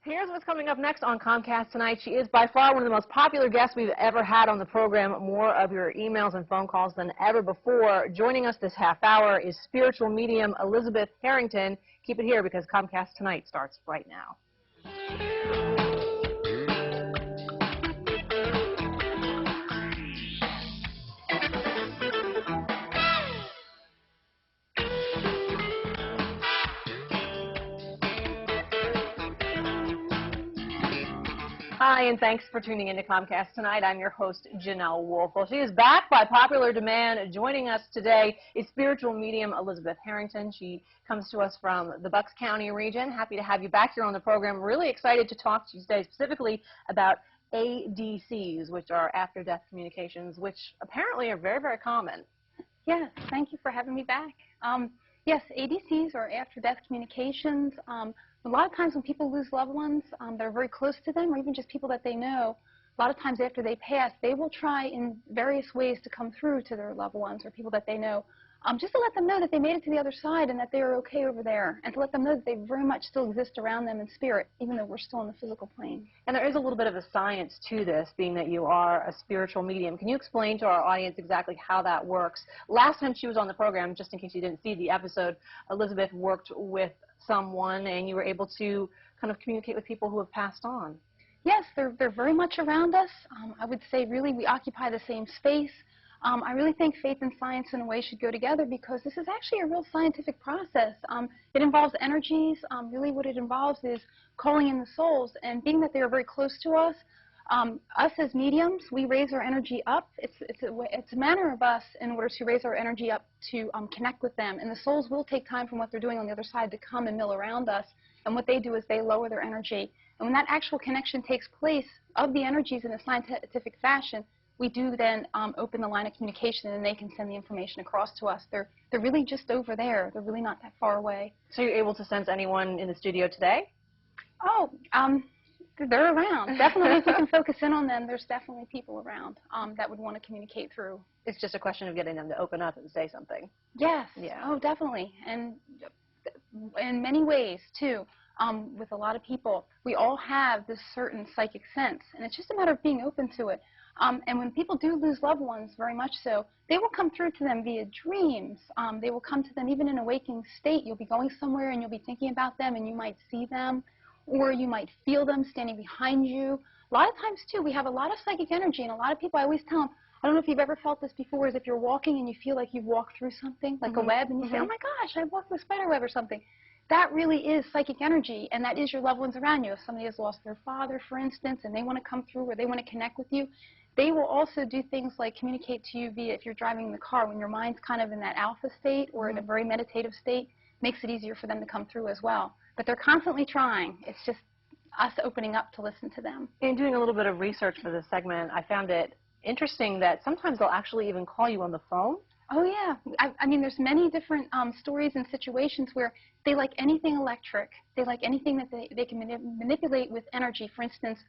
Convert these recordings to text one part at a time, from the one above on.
Here's what's coming up next on Comcast tonight. She is by far one of the most popular guests we've ever had on the program. More of your emails and phone calls than ever before. Joining us this half hour is spiritual medium Elizabeth Herrington. Keep it here because Comcast Tonight starts right now. Hi, and thanks for tuning in to Comcast Tonight. I'm your host, Janelle Wolfe. Well, she is back by popular demand. Joining us today is spiritual medium Elizabeth Herrington. She comes to us from the Bucks County region. Happy to have you back here on the program. Really excited to talk to you today specifically about ADCs, which are after-death communications, which apparently are very, very common. Yes, thank you for having me back. Yes, ADCs are after-death communications. A lot of times when people lose loved ones that are very close to them, or even just people that they know, a lot of times after they pass, they will try in various ways to come through to their loved ones or people that they know, just to let them know that they made it to the other side and that they are okay over there, and to let them know that they very much still exist around them in spirit, even though we're still on the physical plane. And there is a little bit of a science to this, being that you are a spiritual medium. Can you explain to our audience exactly how that works? Last time she was on the program, just in case you didn't see the episode, Elizabeth worked with someone and you were able to kind of communicate with people who have passed on. Yes, they're very much around us. I would say really we occupy the same space. I really think faith and science in a way should go together because this is actually a real scientific process. It involves energies. Really what it involves is calling in the souls, and being that they are very close to us, us as mediums, we raise our energy up. It's a manner of us in order to raise our energy up to connect with them. And the souls will take time from what they're doing on the other side to come and mill around us. And what they do is they lower their energy. And when that actual connection takes place of the energies in a scientific fashion, we do then open the line of communication, and they can send the information across to us. They're really just over there. They're really not that far away. So you're able to sense anyone in the studio today? Oh, they're around. Definitely, if you can focus in on them, there's definitely people around that would want to communicate through. It's just a question of getting them to open up and say something. Yes. Yeah. Oh, definitely. And in many ways, too, with a lot of people, we all have this certain psychic sense, and it's just a matter of being open to it. And when people do lose loved ones, very much so, they will come through to them via dreams. They will come to them even in a waking state. You'll be going somewhere, and you'll be thinking about them, and you might see them. Or you might feel them standing behind you. A lot of times, too, we have a lot of psychic energy, and a lot of people, I always tell them, I don't know if you've ever felt this before, is if you're walking and you feel like you've walked through something, like a web, and you say, oh my gosh, I walked through a spider web or something. That really is psychic energy, and that is your loved ones around you. If somebody has lost their father, for instance, and they want to come through or they want to connect with you, they will also do things like communicate to you via, if you're driving in the car, when your mind's kind of in that alpha state or in a very meditative state, makes it easier for them to come through as well. But they're constantly trying. It's just us opening up to listen to them. In doing a little bit of research for this segment, I found it interesting that sometimes they'll actually even call you on the phone. Oh, yeah. I mean, there's many different stories and situations where they like anything electric. They like anything that they can manipulate with energy. For instance,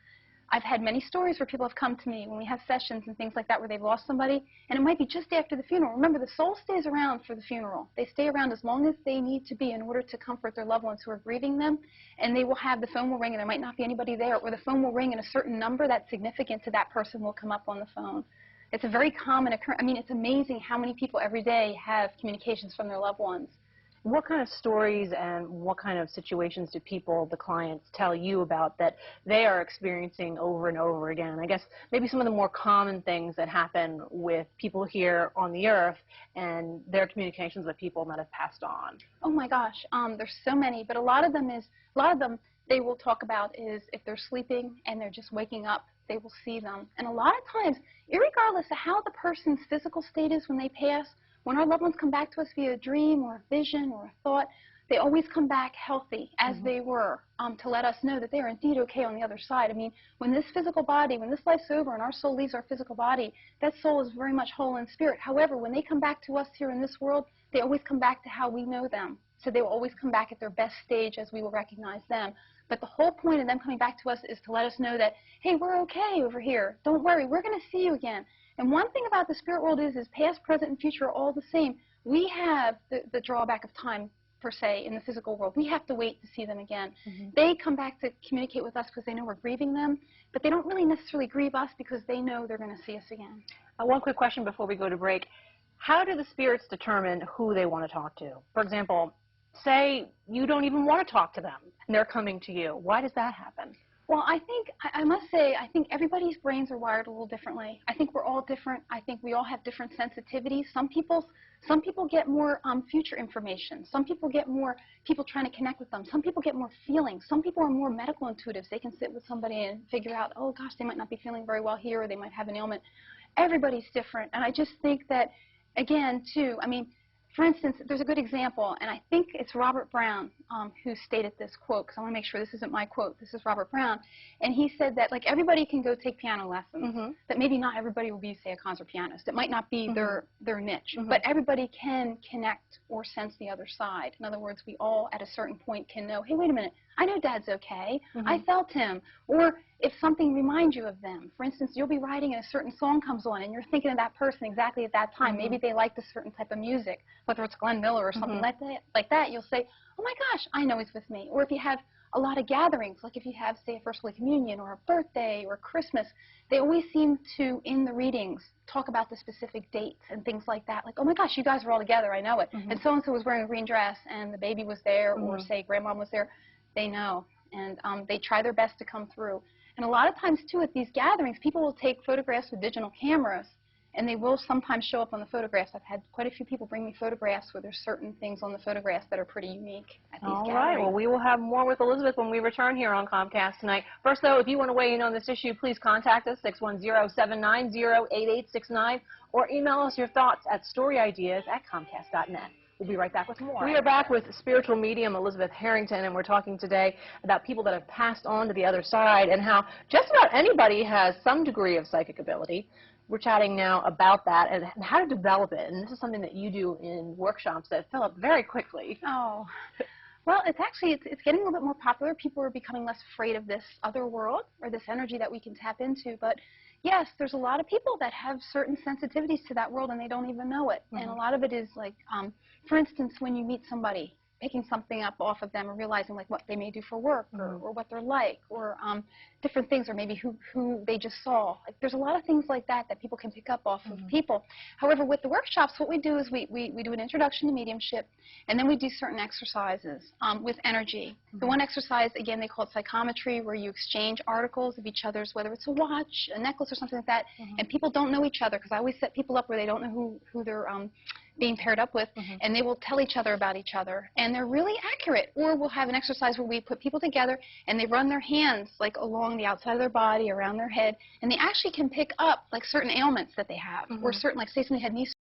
I've had many stories where people have come to me when we have sessions and things like that where they've lost somebody, and it might be just after the funeral. Remember, the soul stays around for the funeral. They stay around as long as they need to be in order to comfort their loved ones who are grieving them, and they will have, the phone will ring, and there might not be anybody there, or the phone will ring and a certain number that's significant to that person will come up on the phone. It's a very common occurrence. I mean, it's amazing how many people every day have communications from their loved ones. What kind of stories and what kind of situations do people, the clients, tell you about that they are experiencing over and over again? I guess maybe some of the more common things that happen with people here on the earth and their communications with people that have passed on. Oh my gosh, there's so many, but a lot of them they will talk about is if they're sleeping and they're just waking up, they will see them. And a lot of times, irregardless of how the person's physical state is when they pass, when our loved ones come back to us via a dream or a vision or a thought, they always come back healthy as they were, to let us know that they are indeed okay on the other side. I mean, when this physical body, when this life's over and our soul leaves our physical body, that soul is very much whole in spirit. However, when they come back to us here in this world, they always come back to how we know them. So they will always come back at their best stage as we will recognize them. But the whole point of them coming back to us is to let us know that, hey, we're okay over here. Don't worry, we're going to see you again. And one thing about the spirit world is past, present, and future are all the same. We have the drawback of time. per se, in the physical world. We have to wait to see them again. They come back to communicate with us because they know we're grieving them, but they don't really necessarily grieve us because they know they're going to see us again. One quick question before we go to break. How do the spirits determine who they want to talk to? For example, say you don't even want to talk to them and they're coming to you. Why does that happen? Well, I must say, I think everybody's brains are wired a little differently. I think we're all different. I think we all have different sensitivities. Some people get more future information. Some people get more people trying to connect with them. Some people get more feelings. Some people are more medical intuitives. They can sit with somebody and figure out, oh gosh, they might not be feeling very well here, or they might have an ailment. Everybody's different, and I just think that, again, too, I mean, for instance, there's a good example, and I think it's Robert Brown who stated this quote, because I want to make sure this isn't my quote. This is Robert Brown, and he said that, like, everybody can go take piano lessons, that maybe not everybody will be, say, a concert pianist. It might not be their niche, but everybody can connect or sense the other side. In other words, we all, at a certain point, can know, hey, wait a minute, I know Dad's okay. I felt him. Or if something reminds you of them. For instance, you'll be writing and a certain song comes on and you're thinking of that person exactly at that time. Maybe they liked a certain type of music, whether it's Glenn Miller or something like that. You'll say, oh my gosh, I know he's with me. Or if you have a lot of gatherings, like if you have, say, a First Holy Communion or a birthday or Christmas, they always seem to, in the readings, talk about the specific dates and things like that. Like, oh my gosh, you guys were all together, I know it. And so-and-so was wearing a green dress and the baby was there, or say grandma was there. They know, and they try their best to come through. And a lot of times, too, at these gatherings, people will take photographs with digital cameras, and they will sometimes show up on the photographs. I've had quite a few people bring me photographs where there's certain things on the photographs that are pretty unique at these gatherings. All right. Well, we will have more with Elizabeth when we return here on Comcast tonight. First, though, if you want to weigh in on this issue, please contact us, 610-790-8869, or email us your thoughts at storyideas@comcast.net. We'll be right back with more. We are back with spiritual medium Elizabeth Herrington, and we're talking today about people that have passed on to the other side and how just about anybody has some degree of psychic ability. We're chatting now about that and how to develop it, and this is something that you do in workshops that fill up very quickly. Oh. Well, it's actually, it's getting a little bit more popular. People are becoming less afraid of this other world or this energy that we can tap into. But yes, there's a lot of people that have certain sensitivities to that world and they don't even know it. And a lot of it is like, for instance, when you meet somebody, picking something up off of them and realizing like what they may do for work or what they're like, or different things, or maybe who they just saw. Like, there's a lot of things like that that people can pick up off of people. However, with the workshops, what we do is we do an introduction to mediumship, and then we do certain exercises with energy. The one exercise, again, they call it psychometry, where you exchange articles of each other's, whether it's a watch, a necklace, or something like that, and people don't know each other, because I always set people up where they don't know who they're being paired up with, and they will tell each other about each other, and they're really accurate. Or we'll have an exercise where we put people together and they run their hands like along the outside of their body, around their head, and they actually can pick up like certain ailments that they have, or certain, like say somebody had knee